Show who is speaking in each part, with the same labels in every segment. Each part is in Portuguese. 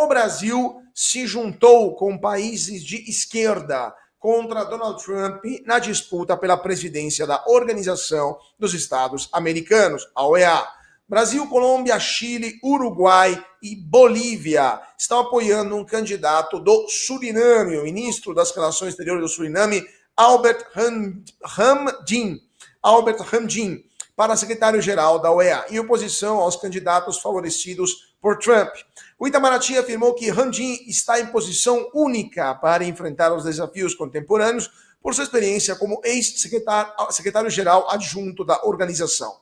Speaker 1: o Brasil se juntou com países de esquerda contra Donald Trump na disputa pela presidência da Organização dos Estados Americanos, a OEA. Brasil, Colômbia, Chile, Uruguai e Bolívia estão apoiando um candidato do Suriname, o ministro das Relações Exteriores do Suriname, Albert Hamdin, para secretário-geral da OEA, em oposição aos candidatos favorecidos por Trump. O Itamaraty afirmou que Hamdin está em posição única para enfrentar os desafios contemporâneos por sua experiência como ex-secretário-geral adjunto da organização.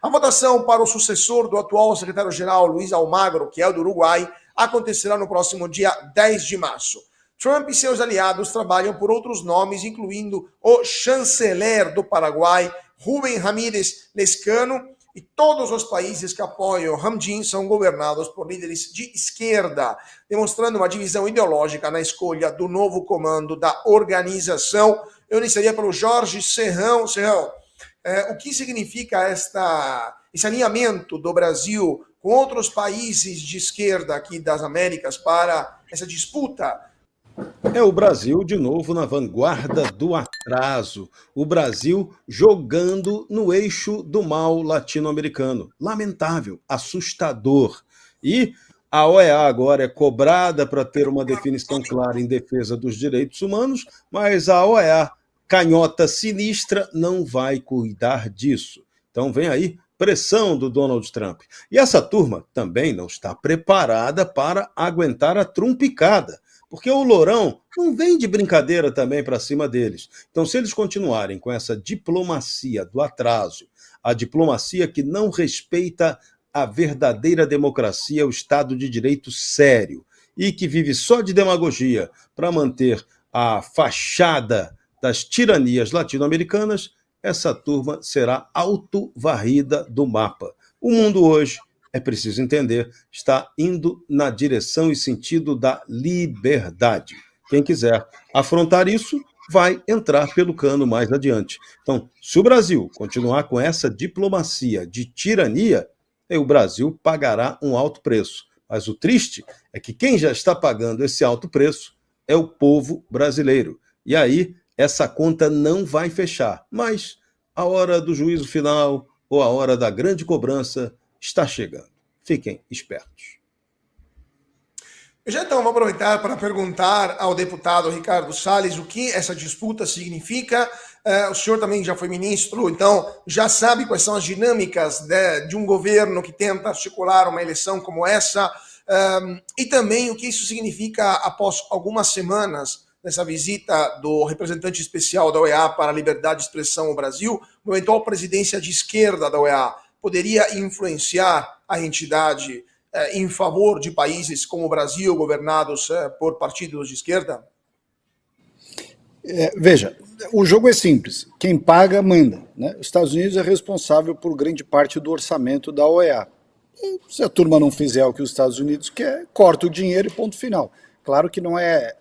Speaker 1: A votação para o sucessor do atual secretário-geral, Luiz Almagro, que é o do Uruguai, acontecerá no próximo dia 10 de março. Trump e seus aliados trabalham por outros nomes, incluindo o chanceler do Paraguai, Rubem Ramírez Lescano, e todos os países que apoiam Hamdin são governados por líderes de esquerda, demonstrando uma divisão ideológica na escolha do novo comando da organização. Eu iniciaria pelo Jorge Serrão. Serrão, o que significa esse alinhamento do Brasil com outros países de esquerda aqui das Américas para essa disputa?
Speaker 2: É o Brasil, de novo, na vanguarda do atraso. O Brasil jogando no eixo do mal latino-americano. Lamentável, assustador. E a OEA agora é cobrada para ter uma definição clara em defesa dos direitos humanos, mas a OEA, canhota sinistra, não vai cuidar disso. Então vem aí pressão do Donald Trump. E essa turma também não está preparada para aguentar a trumpicada. Porque o Lourão não vem de brincadeira também para cima deles. Então, se eles continuarem com essa diplomacia do atraso, a diplomacia que não respeita a verdadeira democracia, o Estado de Direito sério, e que vive só de demagogia para manter a fachada das tiranias latino-americanas, essa turma será autovarrida do mapa. O mundo hoje, é preciso entender, está indo na direção e sentido da liberdade. Quem quiser afrontar isso, vai entrar pelo cano mais adiante. Então, se o Brasil continuar com essa diplomacia de tirania, o Brasil pagará um alto preço. Mas o triste é que quem já está pagando esse alto preço é o povo brasileiro. E aí, essa conta não vai fechar. Mas a hora do juízo final ou a hora da grande cobrança está chegando. Fiquem espertos.
Speaker 1: Já então vou aproveitar para perguntar ao deputado Ricardo Salles o que essa disputa significa. O senhor também já foi ministro, então já sabe quais são as dinâmicas de um governo que tenta articular uma eleição como essa, e também o que isso significa após algumas semanas dessa visita do representante especial da OEA para a liberdade de expressão ao Brasil, uma eventual presidência de esquerda da OEA poderia influenciar a entidade em favor de países como o Brasil, governados por partidos de esquerda?
Speaker 3: Veja, o jogo é simples. Quem paga, manda, né? Os Estados Unidos é responsável por grande parte do orçamento da OEA. E se a turma não fizer o que os Estados Unidos quer, corta o dinheiro e ponto final. Claro que não é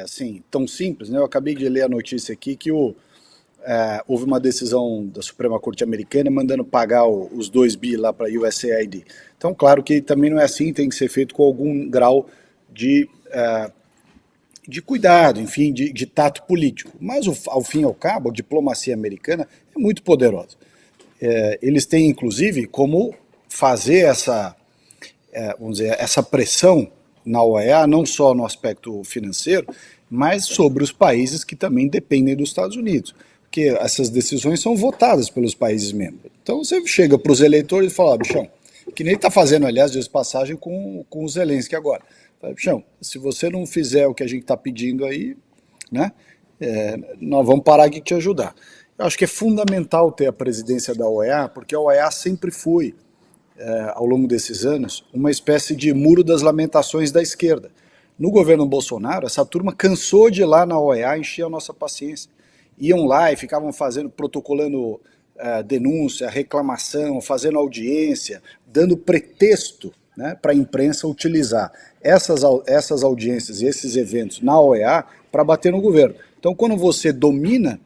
Speaker 3: assim, tão simples, né? Eu acabei de ler a notícia aqui que houve uma decisão da Suprema Corte Americana mandando pagar os 2 bi lá para a USAID. Então, claro que também não é assim, tem que ser feito com algum grau de cuidado, enfim, de tato político. Mas, ao fim e ao cabo, a diplomacia americana é muito poderosa. Eles têm, inclusive, como fazer vamos dizer, essa pressão na OEA, não só no aspecto financeiro, mas sobre os países que também dependem dos Estados Unidos. Porque essas decisões são votadas pelos países membros. Então você chega para os eleitores e fala, bichão, que nem ele está fazendo, aliás, de passagem com o Zelensky agora. Fala, bichão, se você não fizer o que a gente está pedindo aí, né, nós vamos parar aqui te ajudar. Eu acho que é fundamental ter a presidência da OEA, porque a OEA sempre foi, ao longo desses anos, uma espécie de muro das lamentações da esquerda. No governo Bolsonaro, essa turma cansou de ir lá na OEA encher a nossa paciência. Iam lá e ficavam protocolando denúncia, reclamação, fazendo audiência, dando pretexto, né, para a imprensa utilizar essas audiências e esses eventos na OEA para bater no governo. Então, quando você domina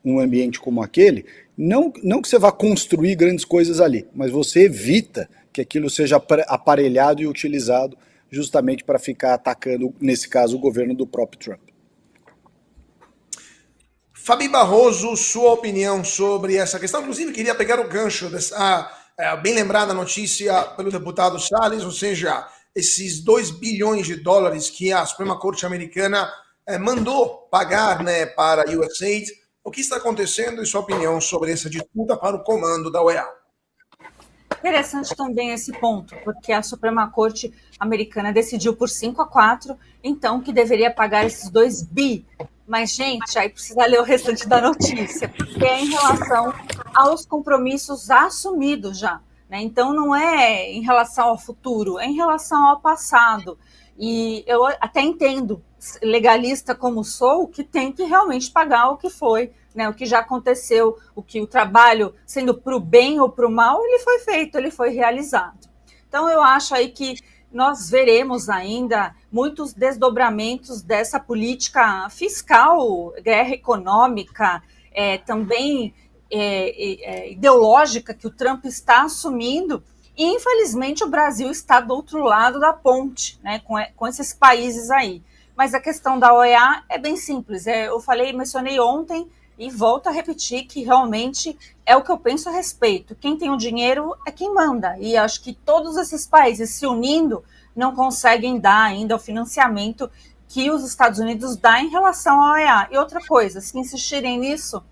Speaker 3: um ambiente como aquele, não que você vá construir grandes coisas ali, mas você evita que aquilo seja aparelhado e utilizado justamente para ficar atacando, nesse caso, o governo do próprio Trump.
Speaker 1: Fabi Barroso, sua opinião sobre essa questão. Inclusive, queria pegar o gancho dessa bem lembrada notícia pelo deputado Salles, ou seja, esses 2 bilhões de dólares que a Suprema Corte Americana mandou pagar, né, para a USAID. O que está acontecendo e sua opinião sobre essa disputa para o comando da OEA?
Speaker 4: Interessante também esse ponto, porque a Suprema Corte Americana decidiu por 5-4, então, que deveria pagar esses 2 bi. Mas, gente, aí precisa ler o restante da notícia, porque é em relação aos compromissos assumidos já, né? Então, não é em relação ao futuro, é em relação ao passado. E eu até entendo, legalista como sou, que tem que realmente pagar o que foi, né, o que já aconteceu, o trabalho, sendo para o bem ou para o mal, ele foi feito, ele foi realizado. Então, eu acho aí que nós veremos ainda muitos desdobramentos dessa política fiscal, guerra econômica, também ideológica que o Trump está assumindo, e infelizmente o Brasil está do outro lado da ponte, né, com esses países aí. Mas a questão da OEA é bem simples, eu mencionei ontem, e volto a repetir que realmente é o que eu penso a respeito. Quem tem o dinheiro é quem manda. E acho que todos esses países se unindo não conseguem dar ainda o financiamento que os Estados Unidos dão em relação à OEA. E outra coisa, se insistirem nisso,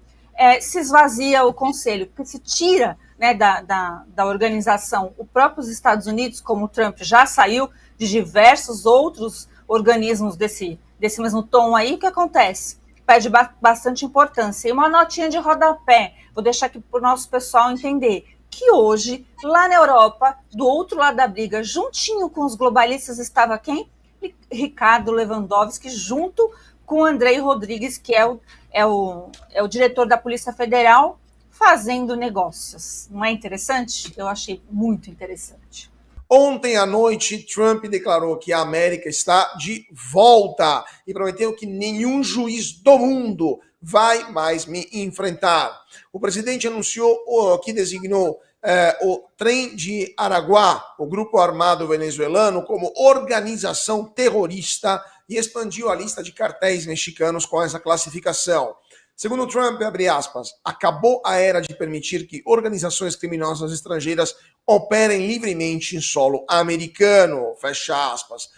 Speaker 4: se esvazia o conselho, porque se tira, né, da organização os próprios Estados Unidos, como o Trump já saiu de diversos outros organismos desse mesmo tom aí, o que acontece? Perde bastante importância. E uma notinha de rodapé, vou deixar aqui para o nosso pessoal entender, que hoje, lá na Europa, do outro lado da briga, juntinho com os globalistas, estava quem? Ricardo Lewandowski, junto com Andrei Rodrigues, que é o diretor da Polícia Federal, fazendo negócios. Não é interessante? Eu achei muito interessante.
Speaker 1: Ontem à noite, Trump declarou que a América está de volta e prometeu que nenhum juiz do mundo vai mais me enfrentar. O presidente anunciou que designou o Trem de Araguá, o grupo armado venezuelano, como organização terrorista e expandiu a lista de cartéis mexicanos com essa classificação. Segundo Trump, abre aspas, acabou a era de permitir que organizações criminosas estrangeiras operem livremente em solo americano, fecha aspas.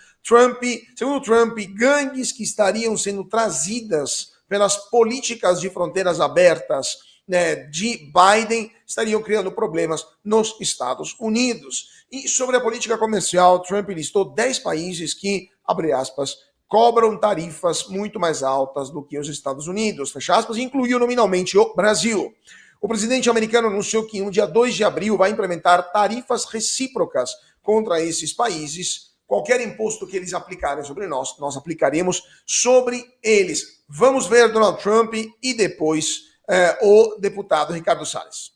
Speaker 1: Segundo Trump, gangues que estariam sendo trazidas pelas políticas de fronteiras abertas, né, de Biden estariam criando problemas nos Estados Unidos. E sobre a política comercial, Trump listou 10 países que, abre aspas, cobram tarifas muito mais altas do que os Estados Unidos, fecha aspas, e incluiu nominalmente o Brasil. O presidente americano anunciou que no dia 2 de abril vai implementar tarifas recíprocas contra esses países. Qualquer imposto que eles aplicarem sobre nós, nós aplicaremos sobre eles. Vamos ver Donald Trump e depois o deputado Ricardo Salles.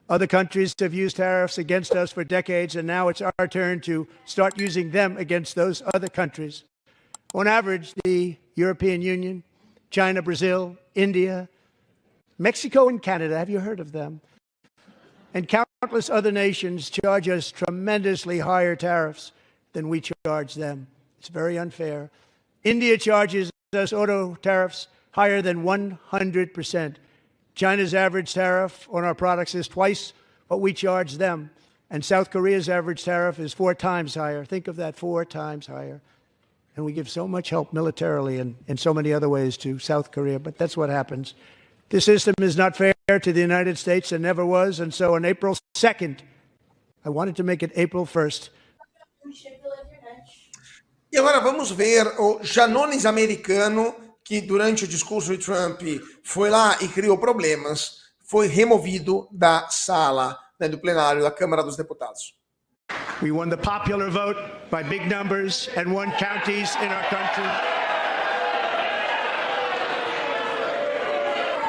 Speaker 5: Other countries have used tariffs against us for decades, and now it's our turn to start using them against those other countries. On average, the European Union, China, Brazil, India, Mexico, and Canada, have you heard of them? And countless other nations charge us tremendously higher tariffs than we charge them. It's very unfair. India charges us auto tariffs higher than 100%. China's average tariff on our products is twice what we charge them. And South Korea's average tariff is 4 times higher. Think of that, 4 times higher. And we give so much help militarily and in so many other ways to South Korea, but that's what happens. This system is not fair to the United States and never was, and so on April 2nd, I wanted to make it April 1st.
Speaker 1: E agora vamos ver o Janones americano, que durante o discurso de Trump foi lá e criou problemas, foi removido da sala, né, do plenário da Câmara dos Deputados.
Speaker 5: We won the popular vote by big numbers and won counties in our country.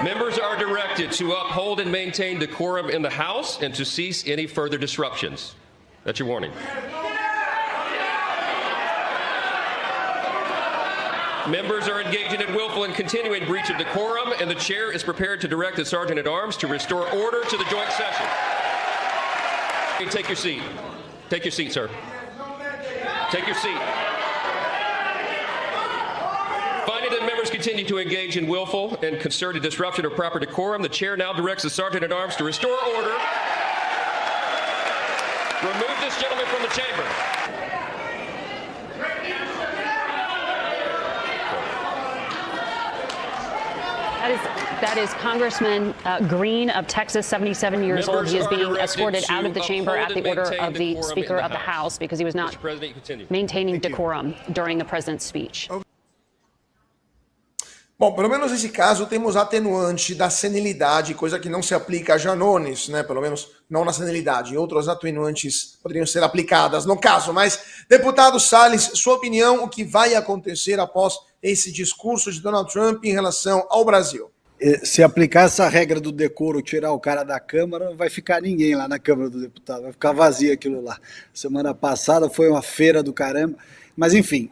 Speaker 6: Members are directed to uphold and maintain decorum in the House and to cease any further disruptions. That's your warning. Members are engaging in willful and continuing breach of decorum, and the chair is prepared to direct the Sergeant-at-Arms to restore order to the joint session. Take your seat. Take your seat, sir. Take your seat. Finding that members continue to engage in willful and concerted disruption of proper decorum, the chair now directs the Sergeant-at-Arms to restore order. Remove this gentleman from the chamber.
Speaker 7: That is Congressman Green of Texas, 77 years old. He is being escorted out of the chamber at the order of the Speaker of the House because he was not maintaining decorum during the president's speech.
Speaker 1: Bom, pelo menos nesse caso temos atenuante da senilidade, coisa que não se aplica a Janones, né? Pelo menos não na senilidade. Outras atenuantes poderiam ser aplicadas no caso. Mas, deputado Salles, sua opinião, o que vai acontecer após esse discurso de Donald Trump em relação ao Brasil?
Speaker 3: Se aplicar essa regra do decoro, tirar o cara da Câmara, não vai ficar ninguém lá na Câmara dos Deputados, vai ficar vazio aquilo lá. Semana passada foi uma feira do caramba. Mas, enfim,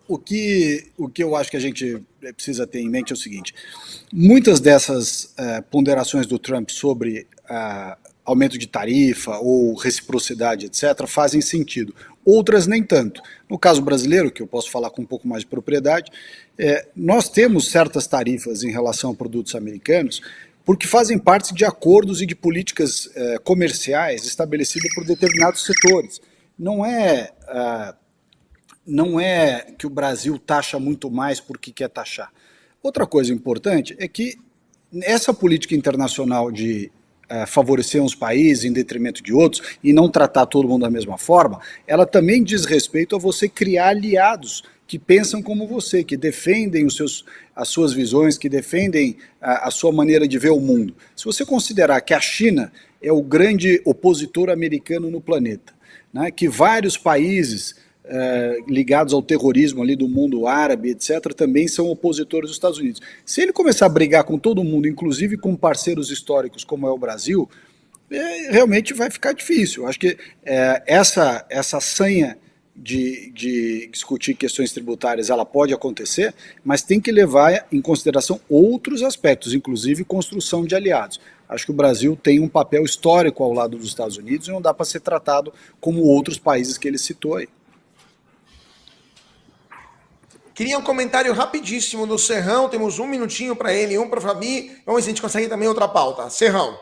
Speaker 3: o que eu acho que a gente precisa ter em mente é o seguinte: muitas dessas ponderações do Trump sobre aumento de tarifa ou reciprocidade, etc., fazem sentido. Outras nem tanto. No caso brasileiro, que eu posso falar com um pouco mais de propriedade, nós temos certas tarifas em relação a produtos americanos porque fazem parte de acordos e de políticas comerciais estabelecidas por determinados setores. Não é que o Brasil taxa muito mais porque quer taxar. Outra coisa importante é que essa política internacional de favorecer uns países em detrimento de outros e não tratar todo mundo da mesma forma, ela também diz respeito a você criar aliados que pensam como você, que defendem as suas visões, que defendem a sua maneira de ver o mundo. Se você considerar que a China é o grande opositor americano no planeta, né, que vários países ligados ao terrorismo ali do mundo árabe, etc., também são opositores dos Estados Unidos. Se ele começar a brigar com todo mundo, inclusive com parceiros históricos como é o Brasil, realmente vai ficar difícil. Eu acho que essa sanha de discutir questões tributárias, ela pode acontecer, mas tem que levar em consideração outros aspectos, inclusive construção de aliados. Acho que o Brasil tem um papel histórico ao lado dos Estados Unidos e não dá para ser tratado como outros países que ele citou aí.
Speaker 1: Queria um comentário rapidíssimo do Serrão, temos um minutinho para ele, um para a Fabi, vamos ver se a gente consegue também outra pauta. Serrão.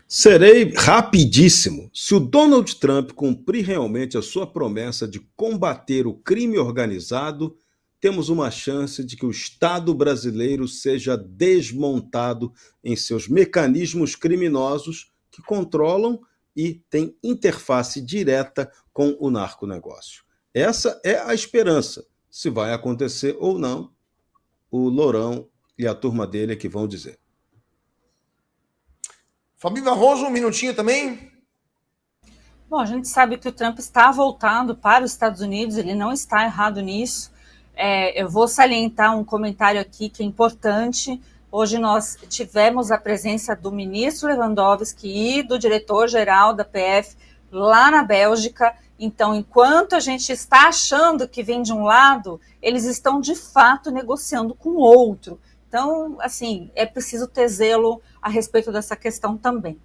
Speaker 2: Serei rapidíssimo. Se o Donald Trump cumprir realmente a sua promessa de combater o crime organizado, temos uma chance de que o Estado brasileiro seja desmontado em seus mecanismos criminosos que controlam e têm interface direta com o narconegócio. Essa é a esperança. Se vai acontecer ou não, o Lourão e a turma dele é que vão dizer.
Speaker 1: Fabi Barroso, um minutinho também.
Speaker 4: Bom, a gente sabe que o Trump está voltando para os Estados Unidos, ele não está errado nisso. Eu vou salientar um comentário aqui que é importante. Hoje nós tivemos a presença do ministro Lewandowski e do diretor-geral da PF lá na Bélgica. Então, enquanto a gente está achando que vem de um lado, eles estão de fato negociando com o outro. Então, assim, é preciso ter zelo a respeito dessa questão também.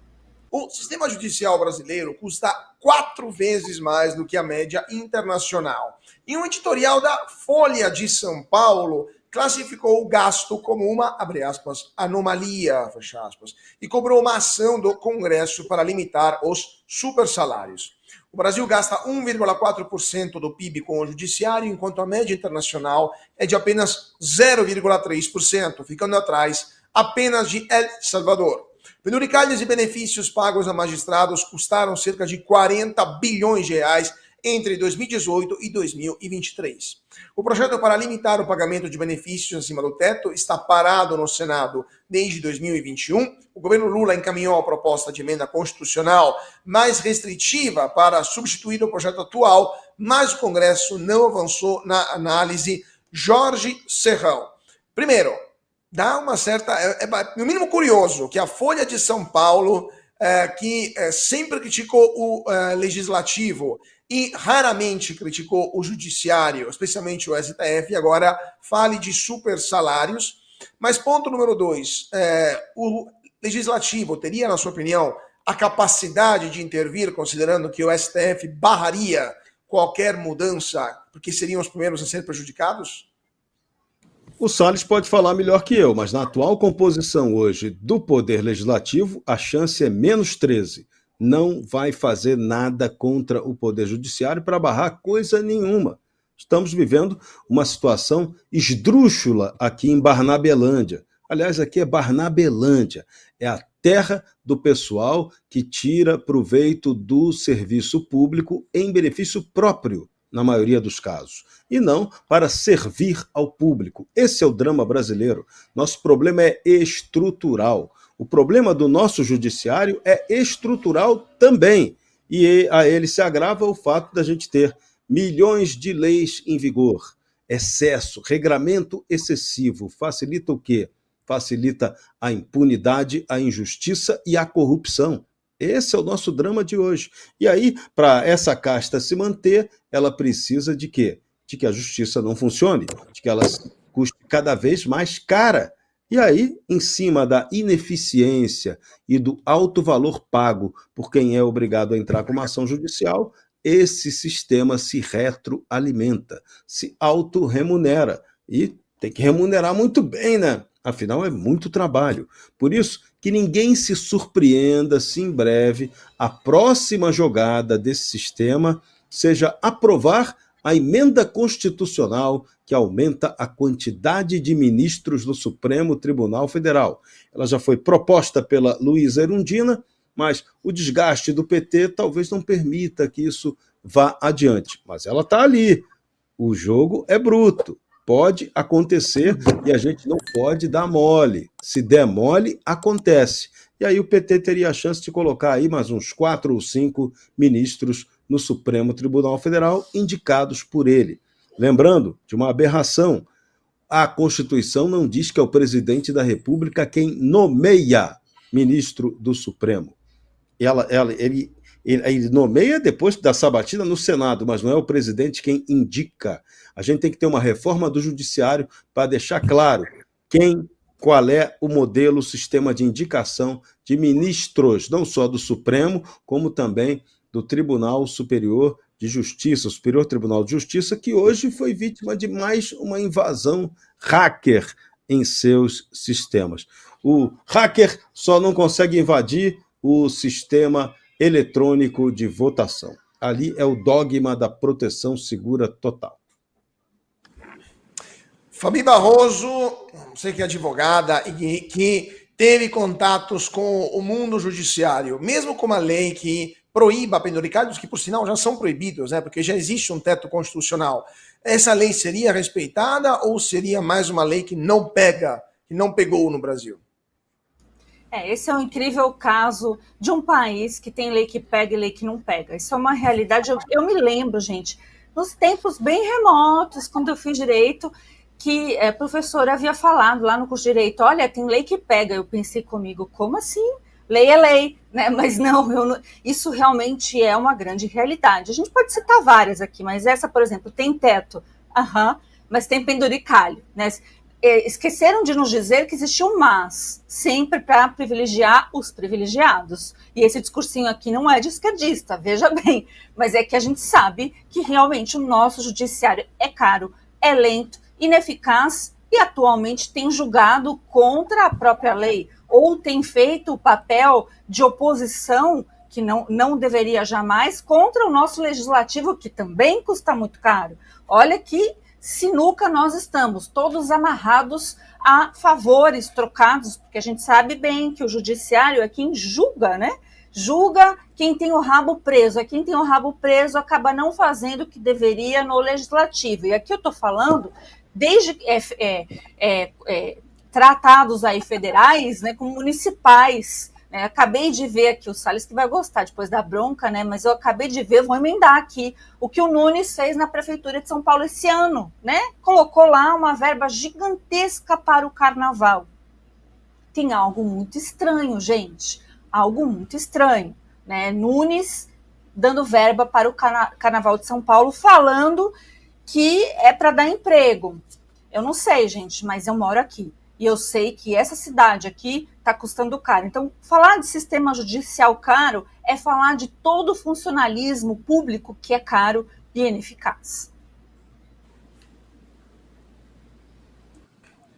Speaker 1: O sistema judicial brasileiro custa 4 vezes mais do que a média internacional. E um editorial da Folha de São Paulo classificou o gasto como uma, abre aspas, anomalia, fecha aspas, e cobrou uma ação do Congresso para limitar os supersalários. O Brasil gasta 1,4% do PIB com o judiciário, enquanto a média internacional é de apenas 0,3%, ficando atrás apenas de El Salvador. Penduricalhos e benefícios pagos a magistrados custaram cerca de 40 bilhões de reais entre 2018 e 2023. O projeto para limitar o pagamento de benefícios acima do teto está parado no Senado desde 2021. O governo Lula encaminhou a proposta de emenda constitucional mais restritiva para substituir o projeto atual, mas o Congresso não avançou na análise. Jorge Serrão. Primeiro, dá uma certa... no mínimo curioso que a Folha de São Paulo, que sempre criticou o legislativo e raramente criticou o judiciário, especialmente o STF, e agora fale de super salários. Mas ponto número 2, o legislativo teria, na sua opinião, a capacidade de intervir, considerando que o STF barraria qualquer mudança, porque seriam os primeiros a ser prejudicados?
Speaker 2: O Salles pode falar melhor que eu, mas na atual composição hoje do Poder Legislativo, a chance é -13. Não vai fazer nada contra o Poder Judiciário para barrar coisa nenhuma. Estamos vivendo uma situação esdrúxula aqui em Barnabelândia. Aliás, aqui é Barnabelândia, é a terra do pessoal que tira proveito do serviço público em benefício próprio, na maioria dos casos, e não para servir ao público. Esse é o drama brasileiro. Nosso problema é estrutural. O problema do nosso judiciário é estrutural também, e a ele se agrava o fato da gente ter milhões de leis em vigor. Excesso, regramento excessivo, facilita o quê? Facilita a impunidade, a injustiça e a corrupção. Esse é o nosso drama de hoje. E aí, para essa casta se manter, ela precisa de quê? De que a justiça não funcione, de que ela custe cada vez mais cara. E aí, em cima da ineficiência e do alto valor pago por quem é obrigado a entrar com uma ação judicial, esse sistema se retroalimenta, se autorremunera. E tem que remunerar muito bem, né? Afinal, é muito trabalho. Por isso, que ninguém se surpreenda se em breve a próxima jogada desse sistema seja aprovar a emenda constitucional que aumenta a quantidade de ministros do Supremo Tribunal Federal. Ela já foi proposta pela Luísa Erundina, mas o desgaste do PT talvez não permita que isso vá adiante. Mas ela está ali. O jogo é bruto. Pode acontecer e a gente não pode dar mole. Se der mole, acontece. E aí o PT teria a chance de colocar aí mais uns 4 ou 5 ministros no Supremo Tribunal Federal indicados por ele. Lembrando de uma aberração, a Constituição não diz que é o presidente da República quem nomeia ministro do Supremo. Ele nomeia depois da sabatina no Senado, mas não é o presidente quem indica. A gente tem que ter uma reforma do judiciário para deixar claro qual é o modelo, o sistema de indicação de ministros, não só do Supremo, como também do Tribunal Superior de Justiça, o Superior Tribunal de Justiça, que hoje foi vítima de mais uma invasão hacker em seus sistemas. O hacker só não consegue invadir o sistema eletrônico de votação. Ali é o dogma da proteção segura total.
Speaker 1: Fabi Barroso, você que é advogada e que teve contatos com o mundo judiciário, mesmo com uma lei que proíba penduricalhos, que por sinal já são proibidos, né, porque já existe um teto constitucional, essa lei seria respeitada ou seria mais uma lei que não pega, que não pegou no Brasil?
Speaker 4: Esse é um incrível caso de um país que tem lei que pega e lei que não pega. Isso é uma realidade. Eu me lembro, gente, nos tempos bem remotos, quando eu fiz direito, que a professora havia falado lá no curso de direito, olha, tem lei que pega. Eu pensei comigo, como assim? Lei é lei, né? Mas não, isso realmente é uma grande realidade. A gente pode citar várias aqui, mas essa, por exemplo, tem teto, mas tem penduricalho, né? Esqueceram de nos dizer que existe um mas, sempre para privilegiar os privilegiados. E esse discursinho aqui não é de esquerdista, veja bem, mas é que a gente sabe que realmente o nosso judiciário é caro, é lento, ineficaz e atualmente tem julgado contra a própria lei, ou tem feito o papel de oposição, que não deveria jamais, contra o nosso legislativo, que também custa muito caro. Olha que sinuca nós estamos, todos amarrados a favores trocados, porque a gente sabe bem que o judiciário é quem julga, né? Julga quem tem o rabo preso. Quem tem o rabo preso acaba não fazendo o que deveria no legislativo. E aqui eu estou falando desde tratados aí federais, né, com municipais. Acabei de ver aqui, o Salles que vai gostar depois da bronca, né? Mas eu acabei de ver, vou emendar aqui, o que o Nunes fez na Prefeitura de São Paulo esse ano, né? Colocou lá uma verba gigantesca para o carnaval. Tem algo muito estranho, gente. Algo muito estranho, né? Nunes dando verba para o Carnaval de São Paulo, falando que é para dar emprego. Eu não sei, gente, mas eu moro aqui. E eu sei que essa cidade aqui está custando caro. Então, falar de sistema judicial caro é falar de todo o funcionalismo público que é caro e ineficaz.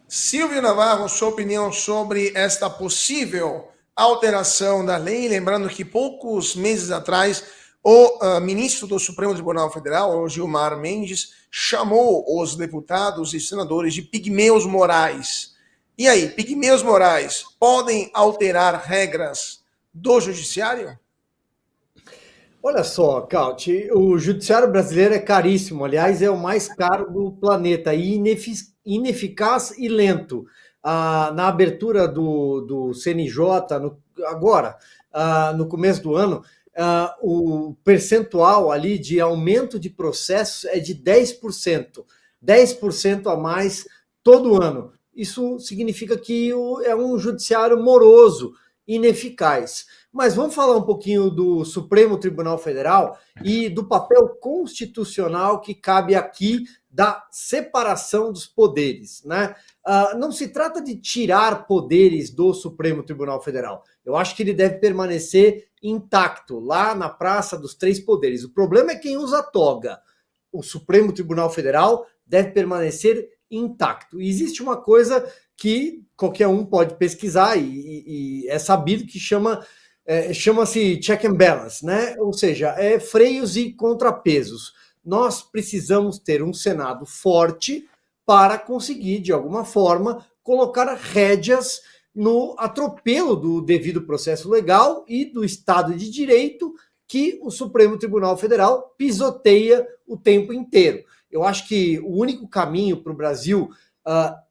Speaker 1: Silvio Navarro, sua opinião sobre esta possível alteração da lei, lembrando que poucos meses atrás o ministro do Supremo Tribunal Federal, o Gilmar Mendes, chamou os deputados e senadores de pigmeus morais. E aí, pigmeus morais podem alterar regras do judiciário?
Speaker 8: Olha só, Cauti, o judiciário brasileiro é caríssimo, aliás, é o mais caro do planeta e ineficaz e lento. Na abertura do CNJ, agora, no começo do ano, o percentual ali de aumento de processos é de 10%. 10% a mais todo ano. Isso significa que é um judiciário moroso, ineficaz. Mas vamos falar um pouquinho do Supremo Tribunal Federal e do papel constitucional que cabe aqui da separação dos poderes, né? Não se trata de tirar poderes do Supremo Tribunal Federal. Eu acho que ele deve permanecer intacto, lá na Praça dos Três Poderes. O problema é quem usa a toga. O Supremo Tribunal Federal deve permanecer intacto. E existe uma coisa que qualquer um pode pesquisar e é sabido que chama-se check and balance, né? Ou seja, freios e contrapesos. Nós precisamos ter um Senado forte para conseguir, de alguma forma, colocar rédeas no atropelo do devido processo legal e do Estado de Direito que o Supremo Tribunal Federal pisoteia o tempo inteiro. Eu acho que o único caminho para o Brasil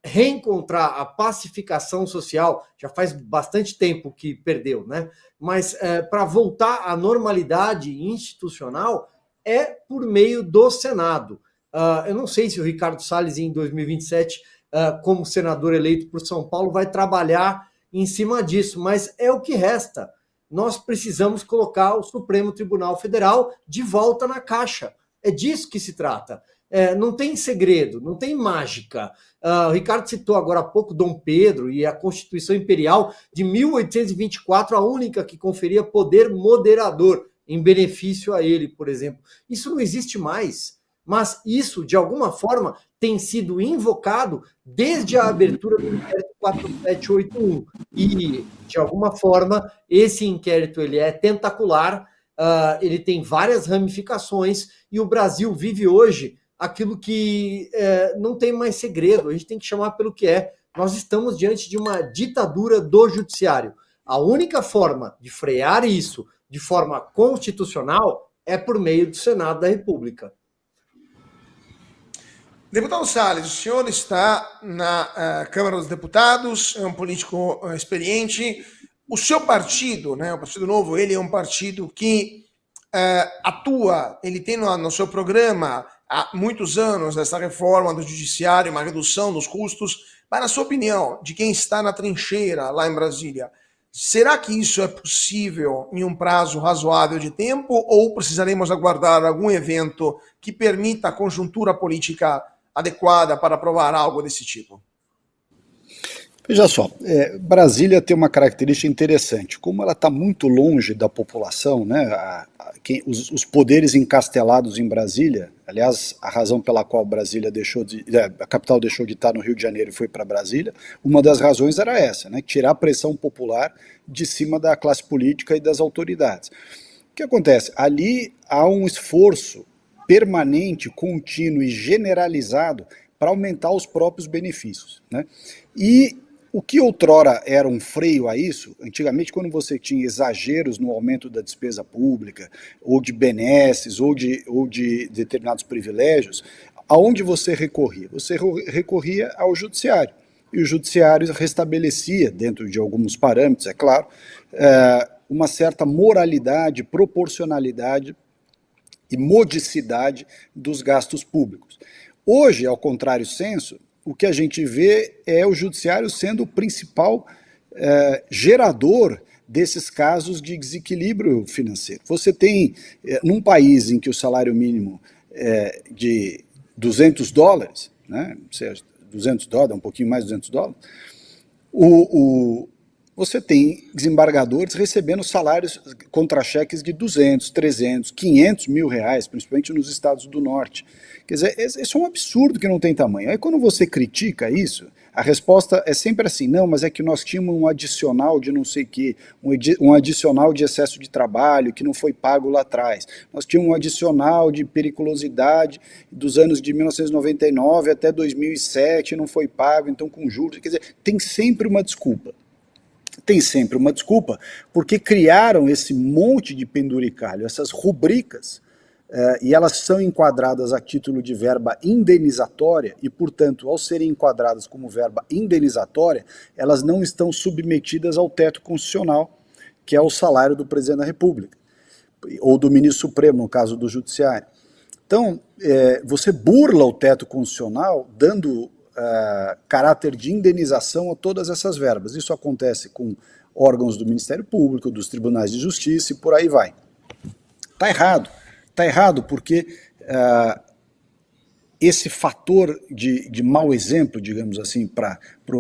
Speaker 8: reencontrar a pacificação social, já faz bastante tempo que perdeu, né? Mas para voltar à normalidade institucional é por meio do Senado. Eu não sei se o Ricardo Salles, em 2027, como senador eleito por São Paulo, vai trabalhar em cima disso, mas é o que resta. Nós precisamos colocar o Supremo Tribunal Federal de volta na caixa. É disso que se trata. Não tem segredo, não tem mágica. O Ricardo citou agora há pouco Dom Pedro e a Constituição Imperial de 1824, a única que conferia poder moderador em benefício a ele, por exemplo. Isso não existe mais, mas isso, de alguma forma, tem sido invocado desde a abertura do inquérito 4781. E, de alguma forma, esse inquérito ele é tentacular, ele tem várias ramificações e o Brasil vive hoje aquilo que não tem mais segredo, a gente tem que chamar pelo que é. Nós estamos diante de uma ditadura do judiciário. A única forma de frear isso de forma constitucional é por meio do Senado da República.
Speaker 1: Deputado Salles, o senhor está na Câmara dos Deputados, é um político experiente. O seu partido, né, o Partido Novo, ele é um partido que atua, ele tem no seu programa há muitos anos essa reforma do judiciário, uma redução dos custos. Mas, na sua opinião, de quem está na trincheira lá em Brasília, será que isso é possível em um prazo razoável de tempo ou precisaremos aguardar algum evento que permita a conjuntura política adequada para aprovar algo desse tipo?
Speaker 3: Veja só, Brasília tem uma característica interessante. Como ela está muito longe da população, né, os poderes encastelados em Brasília, aliás, a razão pela qual Brasília a capital deixou de estar no Rio de Janeiro e foi para Brasília, uma das razões era essa, né, tirar a pressão popular de cima da classe política e das autoridades. O que acontece? Ali há um esforço permanente, contínuo e generalizado para aumentar os próprios benefícios, né? E o que outrora era um freio a isso, antigamente quando você tinha exageros no aumento da despesa pública, ou de benesses, ou de determinados privilégios, aonde você recorria? Você recorria ao judiciário. E o judiciário restabelecia, dentro de alguns parâmetros, é claro, uma certa moralidade, proporcionalidade e modicidade dos gastos públicos. Hoje, ao contrário senso, o que a gente vê é o judiciário sendo o principal gerador desses casos de desequilíbrio financeiro. Você tem, num país em que o salário mínimo é de $200, né, ou seja, $200, um pouquinho mais de $200, você tem desembargadores recebendo salários, contra-cheques de 200, 300, 500 mil reais, principalmente nos estados do norte. Quer dizer, isso é um absurdo que não tem tamanho. Aí quando você critica isso, a resposta é sempre assim, não, mas é que nós tínhamos um adicional de não sei o quê, um adicional de excesso de trabalho que não foi pago lá atrás. Nós tínhamos um adicional de periculosidade dos anos de 1999 até 2007, não foi pago, então com juros. Quer dizer, tem sempre uma desculpa. Tem sempre uma desculpa, porque criaram esse monte de penduricalho, essas rubricas, e elas são enquadradas a título de verba indenizatória, e, portanto, ao serem enquadradas como verba indenizatória, elas não estão submetidas ao teto constitucional, que é o salário do presidente da República, ou do ministro Supremo, no caso do Judiciário. Então, você burla o teto constitucional, dando caráter de indenização a todas essas verbas. Isso acontece com órgãos do Ministério Público, dos tribunais de justiça e por aí vai. Está errado. Está errado porque esse fator de mau exemplo, digamos assim,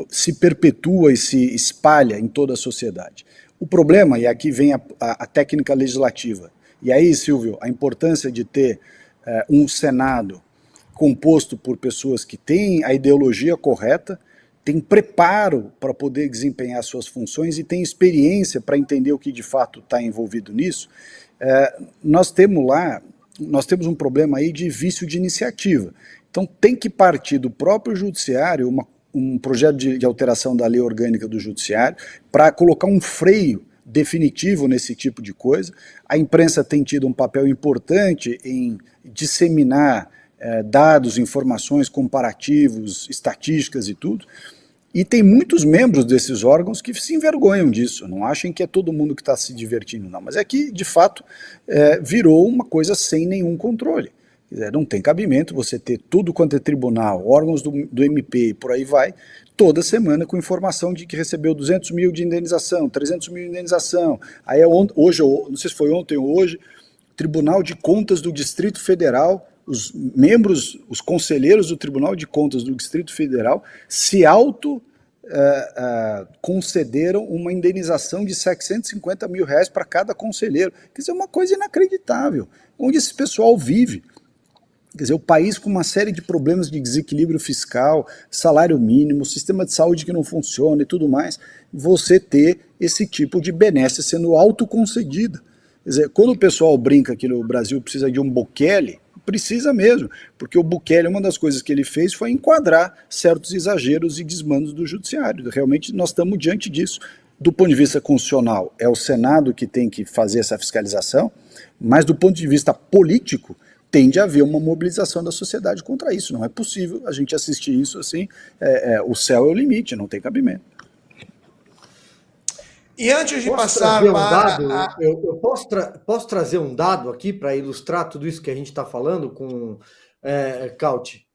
Speaker 3: se perpetua e se espalha em toda a sociedade. O problema, e aqui vem a técnica legislativa, e aí, Silvio, a importância de ter um Senado composto por pessoas que têm a ideologia correta, têm preparo para poder desempenhar suas funções e têm experiência para entender o que de fato está envolvido nisso. Nós temos um problema aí de vício de iniciativa. Então tem que partir do próprio judiciário um projeto de alteração da lei orgânica do judiciário para colocar um freio definitivo nesse tipo de coisa. A imprensa tem tido um papel importante em disseminar dados, informações, comparativos, estatísticas e tudo, e tem muitos membros desses órgãos que se envergonham disso, não achem que é todo mundo que está se divertindo, não, mas é que, de fato, virou uma coisa sem nenhum controle. Quer dizer, não tem cabimento você ter tudo quanto é tribunal, órgãos do MP e por aí vai, toda semana com informação de que recebeu 200 mil de indenização, 300 mil de indenização, aí hoje, não sei se foi ontem ou hoje, Tribunal de Contas do Distrito Federal, os membros, os conselheiros do Tribunal de Contas do Distrito Federal se concederam uma indenização de 750 mil reais para cada conselheiro. Quer dizer, é uma coisa inacreditável. Onde esse pessoal vive? Quer dizer, o país com uma série de problemas de desequilíbrio fiscal, salário mínimo, sistema de saúde que não funciona e tudo mais, você ter esse tipo de benesse sendo autoconcedida. Quer dizer, quando o pessoal brinca que no Brasil precisa de um Bukele, precisa mesmo, porque o Bukele, uma das coisas que ele fez foi enquadrar certos exageros e desmandos do judiciário. Realmente nós estamos diante disso. Do ponto de vista constitucional, é o Senado que tem que fazer essa fiscalização, mas do ponto de vista político, tende a haver uma mobilização da sociedade contra isso. Não é possível a gente assistir isso assim, o céu é o limite, não tem cabimento.
Speaker 1: E antes de passar para...
Speaker 8: Eu posso trazer um dado aqui para ilustrar tudo isso que a gente está falando com Cauti?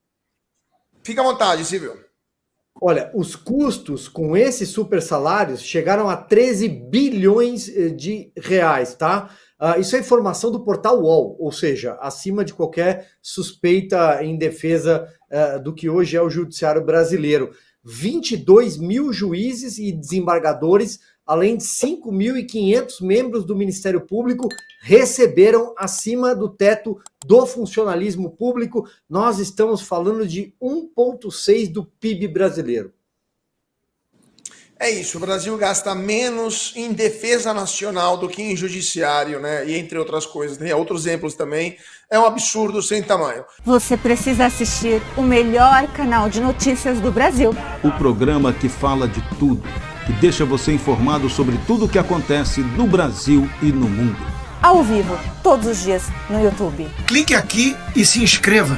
Speaker 1: Fica à vontade, Silvio.
Speaker 8: Olha, os custos com esses super salários chegaram a 13 bilhões de reais, tá? Isso é informação do portal UOL, ou seja, acima de qualquer suspeita em defesa do que hoje é o judiciário brasileiro. 22 mil juízes e desembargadores, além de 5.500 membros do Ministério Público, receberam acima do teto do funcionalismo público. Nós estamos falando de 1,6% do PIB brasileiro.
Speaker 1: É isso, o Brasil gasta menos em defesa nacional do que em judiciário, né? E entre outras coisas, tem outros exemplos também. É um absurdo sem tamanho.
Speaker 9: Você precisa assistir o melhor canal de notícias do Brasil.
Speaker 2: O programa que fala de tudo, que deixa você informado sobre tudo o que acontece no Brasil e no mundo.
Speaker 9: Ao vivo, todos os dias, no YouTube.
Speaker 10: Clique aqui e se inscreva.